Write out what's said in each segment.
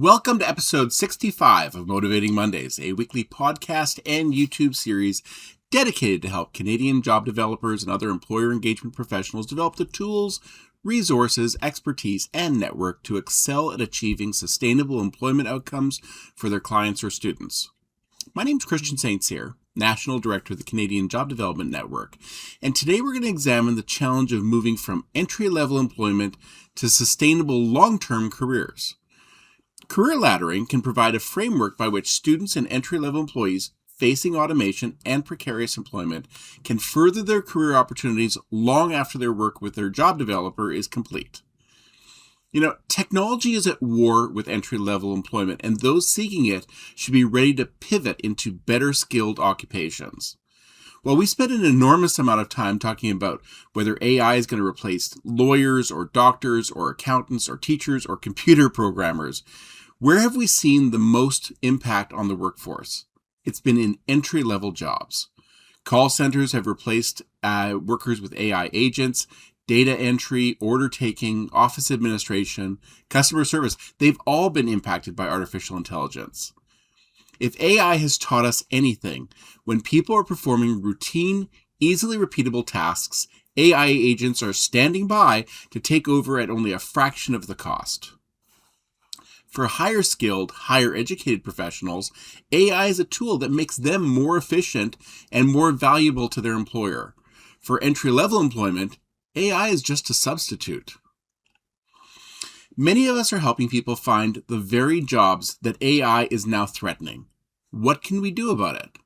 Welcome to episode 65 of Motivating Mondays, a weekly podcast and YouTube series dedicated to help Canadian job developers and other employer engagement professionals develop the tools, resources, expertise, and network to excel at achieving sustainable employment outcomes for their clients or students. My name is Christian St. Cyr, National Director of the Canadian Job Development Network, and today we're going to examine the challenge of moving from entry-level employment to sustainable long-term careers. Career laddering can provide a framework by which students and entry-level employees facing automation and precarious employment can further their career opportunities long after their work with their job developer is complete. Technology is at war with entry-level employment, and those seeking it should be ready to pivot into better skilled occupations. While we spend an enormous amount of time talking about whether AI is going to replace lawyers or doctors or accountants or teachers or computer programmers, where have we seen the most impact on the workforce? It's been in entry-level jobs. Call centers have replaced workers with AI agents, data entry, order taking, office administration, customer service. They've all been impacted by artificial intelligence. If AI has taught us anything, when people are performing routine, easily repeatable tasks, AI agents are standing by to take over at only a fraction of the cost. For higher skilled, higher educated professionals, AI is a tool that makes them more efficient and more valuable to their employer. For entry-level employment, AI is just a substitute. Many of us are helping people find the very jobs that AI is now threatening. What can we do about it?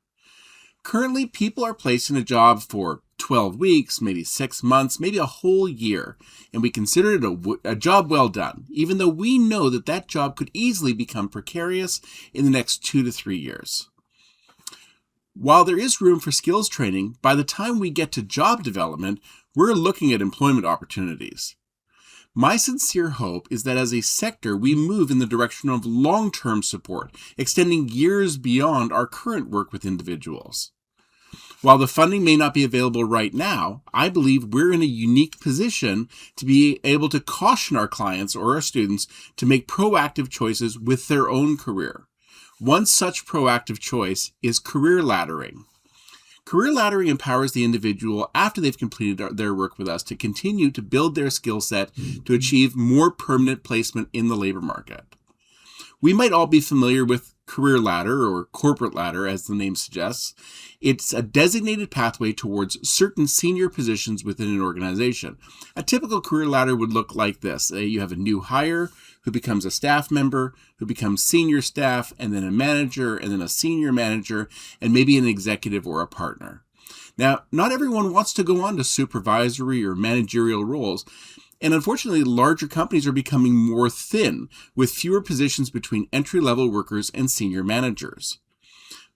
Currently, people are placed in a job for 12 weeks, maybe 6 months, maybe a whole year, and we consider it a job well done, even though we know that that job could easily become precarious in the next 2 to 3 years. While there is room for skills training, by the time we get to job development, we're looking at employment opportunities. My sincere hope is that as a sector, we move in the direction of long-term support, extending years beyond our current work with individuals. While the funding may not be available right now, I believe we're in a unique position to be able to caution our clients or our students to make proactive choices with their own career. One such proactive choice is career laddering. Career laddering empowers the individual after they've completed their work with us to continue to build their skill set to achieve more permanent placement in the labor market. We might all be familiar with career ladder or corporate ladder, as the name suggests. It's a designated pathway towards certain senior positions within an organization. A typical career ladder would look like this. You have a new hire who becomes a staff member, who becomes senior staff, and then a manager, and then a senior manager, and maybe an executive or a partner. Now, not everyone wants to go on to supervisory or managerial roles, and unfortunately, larger companies are becoming more thin, with fewer positions between entry-level workers and senior managers.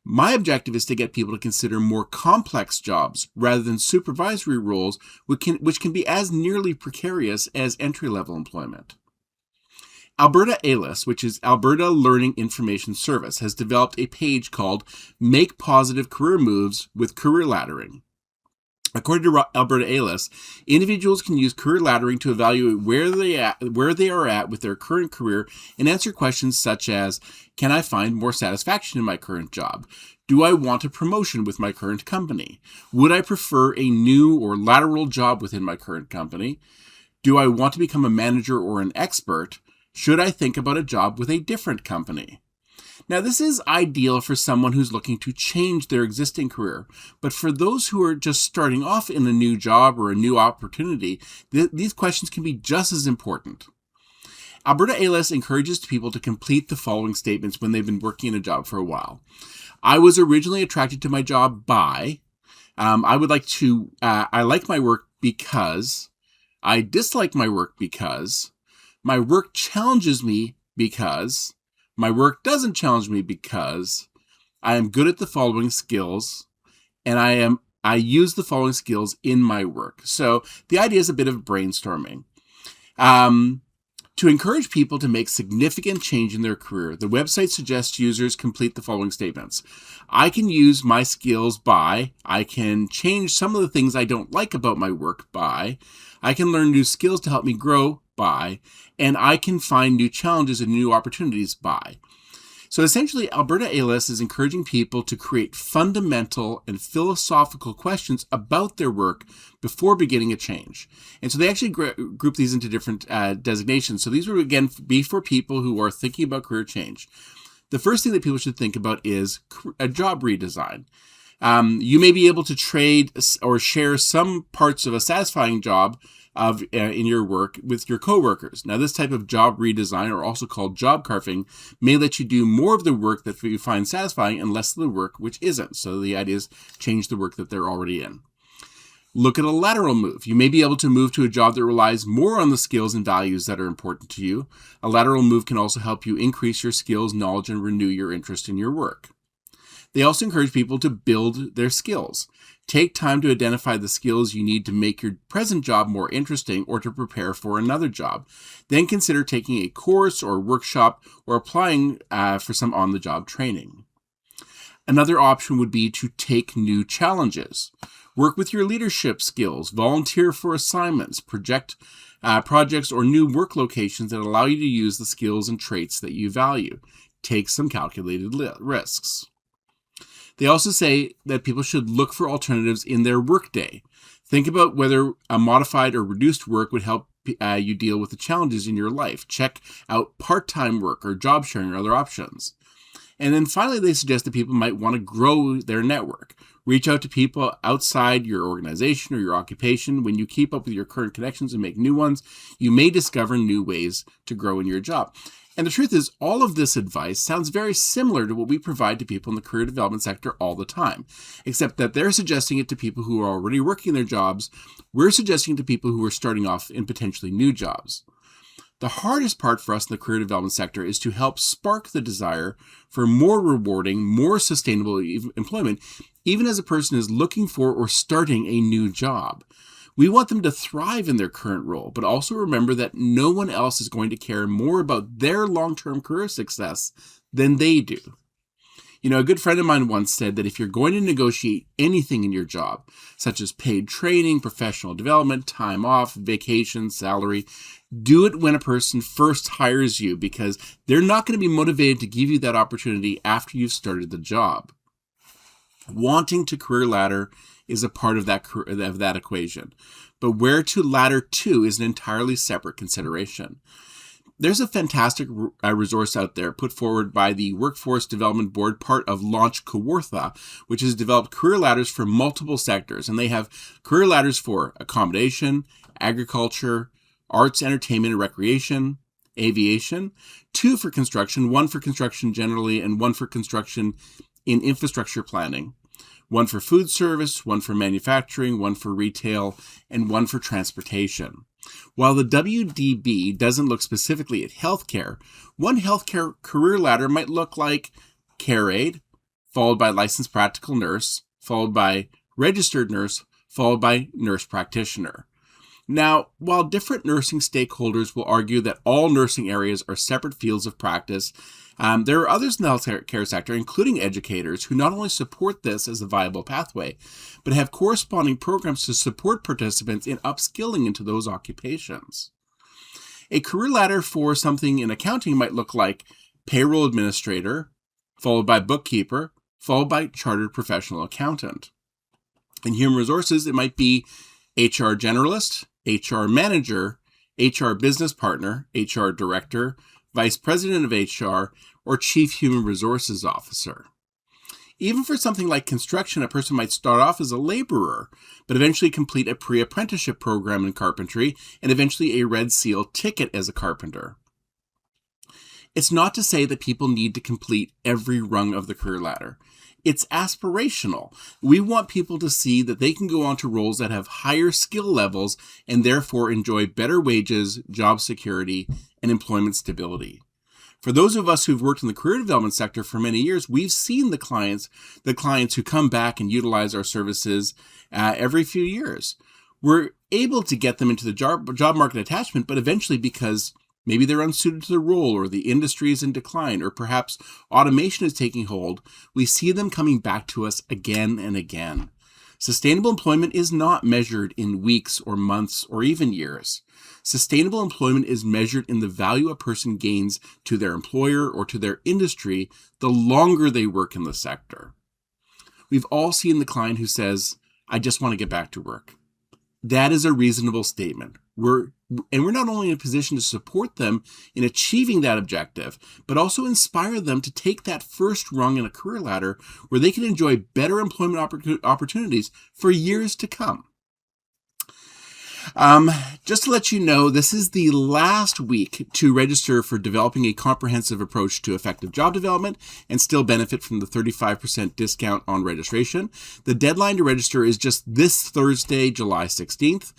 My objective is to get people to consider more complex jobs rather than supervisory roles, which can be as nearly precarious as entry-level employment. Alberta ALIS, which is Alberta Learning Information Service, has developed a page called Make Positive Career Moves with Career Laddering. According to Alberta ALIS, individuals can use career laddering to evaluate where they are at with their current career and answer questions such as, can I find more satisfaction in my current job? Do I want a promotion with my current company? Would I prefer a new or lateral job within my current company? Do I want to become a manager or an expert? Should I think about a job with a different company? Now, this is ideal for someone who's looking to change their existing career, but for those who are just starting off in a new job or a new opportunity, these questions can be just as important. Alberta ALIS encourages people to complete the following statements when they've been working in a job for a while. I was originally attracted to my job by, I like my work because, I dislike my work because, my work challenges me because, my work doesn't challenge me because, I am good at the following skills, and I use the following skills in my work. So the idea is a bit of brainstorming. To encourage people to make significant change in their career, the website suggests users complete the following statements. I can use my skills by, I can change some of the things I don't like about my work by, I can learn new skills to help me grow by, and I can find new challenges and new opportunities by. So essentially, Alberta ALS is encouraging people to create fundamental and philosophical questions about their work before beginning a change. And so they actually group these into different designations. So these would, again, be for people who are thinking about career change. The first thing that people should think about is a job redesign. You may be able to trade or share some parts of a satisfying job in your work with your coworkers. Now, this type of job redesign, or also called job carving, may let you do more of the work that you find satisfying and less of the work which isn't. So the idea is change the work that they're already in. Look at a lateral move. You may be able to move to a job that relies more on the skills and values that are important to you. A lateral move can also help you increase your skills, knowledge, and renew your interest in your work. They also encourage people to build their skills. Take time to identify the skills you need to make your present job more interesting or to prepare for another job. Then consider taking a course or workshop or applying for some on-the-job training. Another option would be to take new challenges. Work with your leadership skills, volunteer for assignments, projects, or new work locations that allow you to use the skills and traits that you value. Take some calculated risks. They also say that people should look for alternatives in their workday. Think about whether a modified or reduced work would help you deal with the challenges in your life. Check out part-time work or job sharing or other options. And then finally, they suggest that people might want to grow their network. Reach out to people outside your organization or your occupation. When you keep up with your current connections and make new ones, you may discover new ways to grow in your job. And the truth is, all of this advice sounds very similar to what we provide to people in the career development sector all the time, except that they're suggesting it to people who are already working their jobs. We're suggesting it to people who are starting off in potentially new jobs. The hardest part for us in the career development sector is to help spark the desire for more rewarding, more sustainable employment, even as a person is looking for or starting a new job. We want them to thrive in their current role, but also remember that no one else is going to care more about their long-term career success than they do. You know, a good friend of mine once said that if you're going to negotiate anything in your job, such as paid training, professional development, time off, vacation, salary, do it when a person first hires you, because they're not going to be motivated to give you that opportunity after you've started the job. Wanting to career ladder is a part of that equation, but where to ladder to is an entirely separate consideration. There's a fantastic resource out there put forward by the Workforce Development Board, part of Launch Kawartha, which has developed career ladders for multiple sectors. And they have career ladders for accommodation, agriculture, arts, entertainment, and recreation, aviation, 2 for construction, 1 for construction generally, and 1 for construction in infrastructure planning, 1 for food service, 1 for manufacturing, 1 for retail, and 1 for transportation. While the WDB doesn't look specifically at healthcare, one healthcare career ladder might look like care aide, followed by licensed practical nurse, followed by registered nurse, followed by nurse practitioner. Now, while different nursing stakeholders will argue that all nursing areas are separate fields of practice, there are others in the healthcare sector, including educators, who not only support this as a viable pathway, but have corresponding programs to support participants in upskilling into those occupations. A career ladder for something in accounting might look like payroll administrator, followed by bookkeeper, followed by chartered professional accountant. In human resources, it might be HR generalist, HR manager, HR business partner, HR director, vice president of HR, or chief human resources officer. Even for something like construction, a person might start off as a laborer, but eventually complete a pre-apprenticeship program in carpentry and eventually a Red Seal ticket as a carpenter. It's not to say that people need to complete every rung of the career ladder. It's aspirational. We want people to see that they can go on to roles that have higher skill levels and therefore enjoy better wages, job security, and employment stability. For those of us who've worked in the career development sector for many years, we've seen the clients who come back and utilize our services every few years. We're able to get them into the job market attachment, but eventually, because maybe they're unsuited to the role, or the industry is in decline, or perhaps automation is taking hold, we see them coming back to us again and again. Sustainable employment is not measured in weeks or months or even years. Sustainable employment is measured in the value a person gains to their employer or to their industry the longer they work in the sector. We've all seen the client who says, "I just want to get back to work." That is a reasonable statement. We're not only in a position to support them in achieving that objective, but also inspire them to take that first rung in a career ladder where they can enjoy better employment opportunities for years to come. Just to let you know, this is the last week to register for developing a comprehensive approach to effective job development and still benefit from the 35% discount on registration. The deadline to register is just this Thursday, July 16th.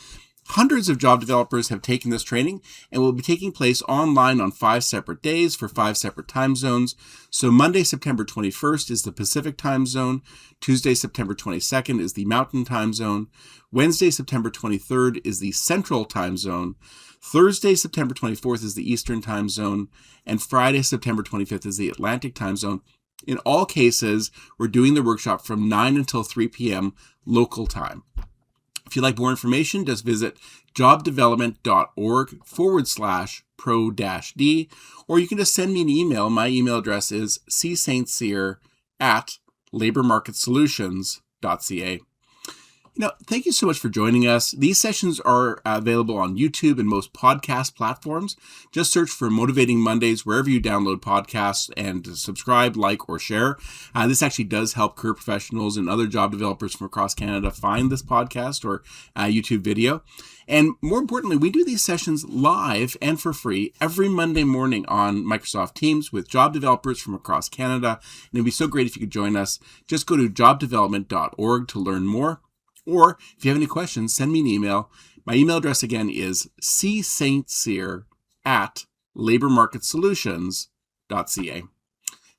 Hundreds of job developers have taken this training and will be taking place online on 5 separate days for 5 separate time zones. So Monday, September 21st is the Pacific time zone. Tuesday, September 22nd is the Mountain time zone. Wednesday, September 23rd is the Central time zone. Thursday, September 24th is the Eastern time zone. And Friday, September 25th is the Atlantic time zone. In all cases, we're doing the workshop from 9 until 3 p.m. local time. If you'd like more information, just visit jobdevelopment.org/pro-d, or you can just send me an email. My email address is cstcyr@labormarketsolutions.ca. Thank you so much for joining us. These sessions are available on YouTube and most podcast platforms. Just search for Motivating Mondays wherever you download podcasts and subscribe, like, or share. This actually does help career professionals and other job developers from across Canada find this podcast or YouTube video. And more importantly, we do these sessions live and for free every Monday morning on Microsoft Teams with job developers from across Canada. And it'd be so great if you could join us. Just go to jobdevelopment.org to learn more. Or if you have any questions, send me an email. My email address again is cstcyr@labormarketsolutions.ca.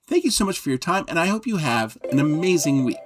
Thank you so much for your time, and I hope you have an amazing week.